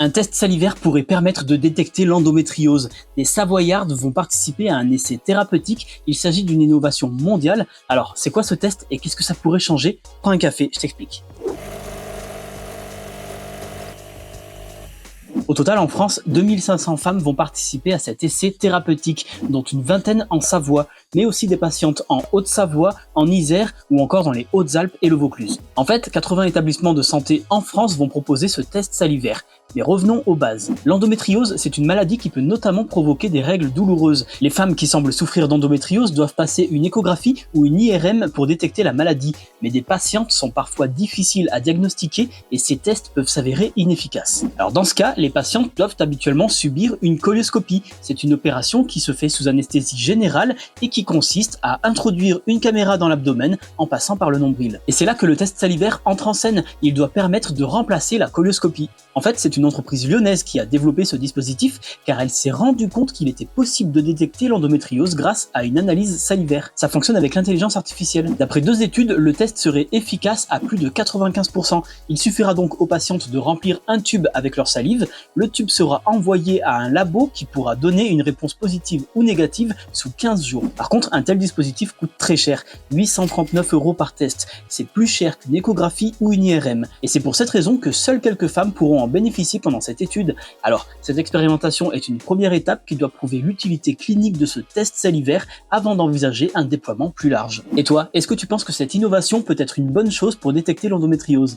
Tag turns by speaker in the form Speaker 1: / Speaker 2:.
Speaker 1: Un test salivaire pourrait permettre de détecter l'endométriose. Des Savoyardes vont participer à un essai thérapeutique. Il s'agit d'une innovation mondiale. Alors, c'est quoi ce test et qu'est-ce que ça pourrait changer? Prends un café, je t'explique. Au total, en France, 2500 femmes vont participer à cet essai thérapeutique, dont une vingtaine en Savoie, mais aussi des patientes en Haute-Savoie, en Isère ou encore dans les Hautes-Alpes et le Vaucluse. En fait, 80 établissements de santé en France vont proposer ce test salivaire. Mais revenons aux bases. L'endométriose, c'est une maladie qui peut notamment provoquer des règles douloureuses. Les femmes qui semblent souffrir d'endométriose doivent passer une échographie ou une IRM pour détecter la maladie. Mais des patientes sont parfois difficiles à diagnostiquer et ces tests peuvent s'avérer inefficaces. Alors dans ce cas, les patientes doivent habituellement subir une colonoscopie. C'est une opération qui se fait sous anesthésie générale et qui consiste à introduire une caméra dans l'abdomen en passant par le nombril. Et c'est là que le test salivaire entre en scène. Il doit permettre de remplacer la colonoscopie. En fait, c'est une entreprise lyonnaise qui a développé ce dispositif car elle s'est rendue compte qu'il était possible de détecter l'endométriose grâce à une analyse salivaire. Ça fonctionne avec l'intelligence artificielle. D'après 2 études, le test serait efficace à plus de 95%. Il suffira donc aux patientes de remplir un tube avec leur salive. Le tube sera envoyé à un labo qui pourra donner une réponse positive ou négative sous 15 jours. Par contre, un tel dispositif coûte très cher, 839 € par test. C'est plus cher qu'une échographie ou une IRM. Et c'est pour cette raison que seules quelques femmes pourront en bénéficier pendant cette étude. Alors, cette expérimentation est une première étape qui doit prouver l'utilité clinique de ce test salivaire avant d'envisager un déploiement plus large. Et toi, est-ce que tu penses que cette innovation peut être une bonne chose pour détecter l'endométriose?